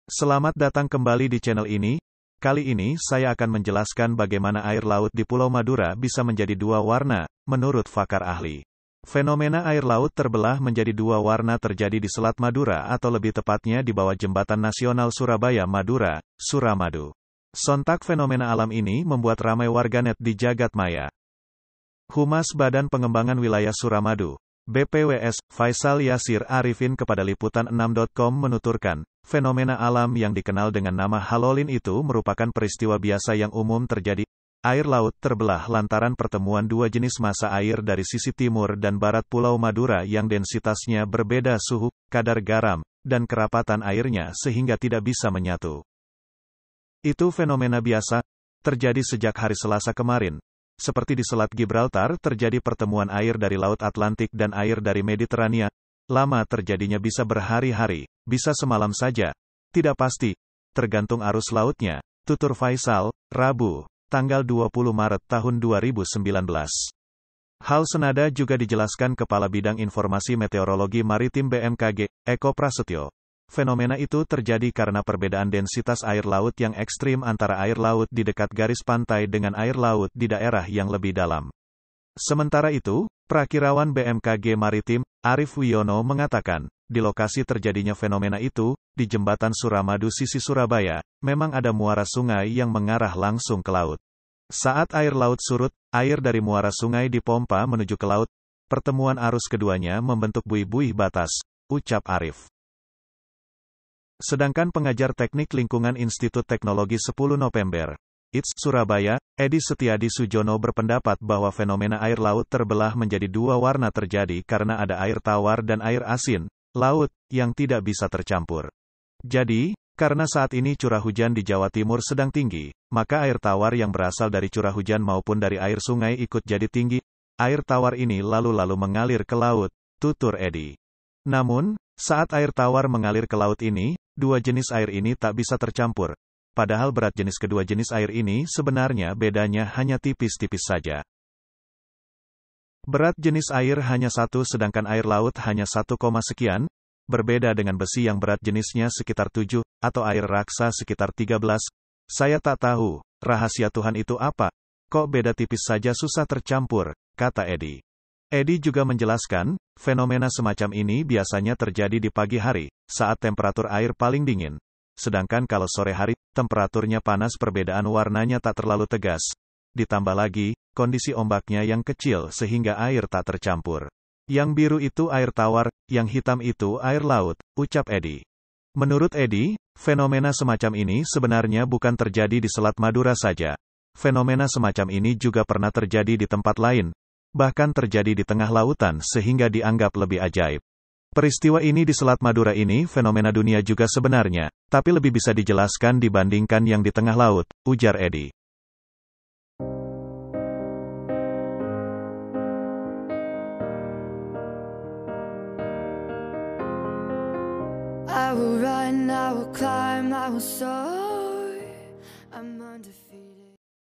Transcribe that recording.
Selamat datang kembali di channel ini. Kali ini saya akan menjelaskan bagaimana air laut di Pulau Madura bisa menjadi dua warna, menurut pakar ahli. Fenomena air laut terbelah menjadi dua warna terjadi di Selat Madura atau lebih tepatnya di bawah Jembatan Nasional Surabaya Madura, Suramadu. Sontak fenomena alam ini membuat ramai warganet di jagat maya. Humas Badan Pengembangan Wilayah Suramadu, BPWS, Faisal Yasir Arifin kepada Liputan6.com menuturkan, fenomena alam yang dikenal dengan nama halolin itu merupakan peristiwa biasa yang umum terjadi. Air laut terbelah lantaran pertemuan dua jenis massa air dari sisi timur dan barat Pulau Madura yang densitasnya berbeda suhu, kadar garam, dan kerapatan airnya sehingga tidak bisa menyatu. Itu fenomena biasa, terjadi sejak hari Selasa kemarin. Seperti di Selat Gibraltar terjadi pertemuan air dari Laut Atlantik dan air dari Mediterania. Lama terjadinya bisa berhari-hari, bisa semalam saja. Tidak pasti, tergantung arus lautnya, tutur Faisal, Rabu, tanggal 20 Maret tahun 2019. Hal senada juga dijelaskan Kepala Bidang Informasi Meteorologi Maritim BMKG, Eko Prasetyo. Fenomena itu terjadi karena perbedaan densitas air laut yang ekstrim antara air laut di dekat garis pantai dengan air laut di daerah yang lebih dalam. Sementara itu, Prakirawan BMKG Maritim, Arif Wiono mengatakan, di lokasi terjadinya fenomena itu, di Jembatan Suramadu sisi Surabaya, memang ada muara sungai yang mengarah langsung ke laut. Saat air laut surut, air dari muara sungai dipompa menuju ke laut. Pertemuan arus keduanya membentuk buih-buih batas, ucap Arif. Sedangkan pengajar teknik lingkungan Institut Teknologi 10 November, ITS Surabaya, Edi Setiadi Sujono berpendapat bahwa fenomena air laut terbelah menjadi dua warna terjadi karena ada air tawar dan air asin, laut, yang tidak bisa tercampur. Jadi, karena saat ini curah hujan di Jawa Timur sedang tinggi, maka air tawar yang berasal dari curah hujan maupun dari air sungai ikut jadi tinggi. Air tawar ini lalu mengalir ke laut, tutur Edi. Namun, saat air tawar mengalir ke laut ini, dua jenis air ini tak bisa tercampur. Padahal berat jenis kedua jenis air ini sebenarnya bedanya hanya tipis-tipis saja. Berat jenis air hanya 1 sedangkan air laut hanya 1, sekian, berbeda dengan besi yang berat jenisnya sekitar 7, atau air raksa sekitar 13. Saya tak tahu, rahasia Tuhan itu apa? Kok beda tipis saja susah tercampur, kata Edi. Edi juga menjelaskan, fenomena semacam ini biasanya terjadi di pagi hari, saat temperatur air paling dingin. Sedangkan kalau sore hari, temperaturnya panas perbedaan warnanya tak terlalu tegas. Ditambah lagi, kondisi ombaknya yang kecil sehingga air tak tercampur. Yang biru itu air tawar, yang hitam itu air laut, ucap Edi. Menurut Edi, fenomena semacam ini sebenarnya bukan terjadi di Selat Madura saja. Fenomena semacam ini juga pernah terjadi di tempat lain. Bahkan terjadi di tengah lautan sehingga dianggap lebih ajaib. Peristiwa ini di Selat Madura ini fenomena dunia juga sebenarnya, tapi lebih bisa dijelaskan dibandingkan yang di tengah laut, ujar Edi. I will run, I will climb, I will soar.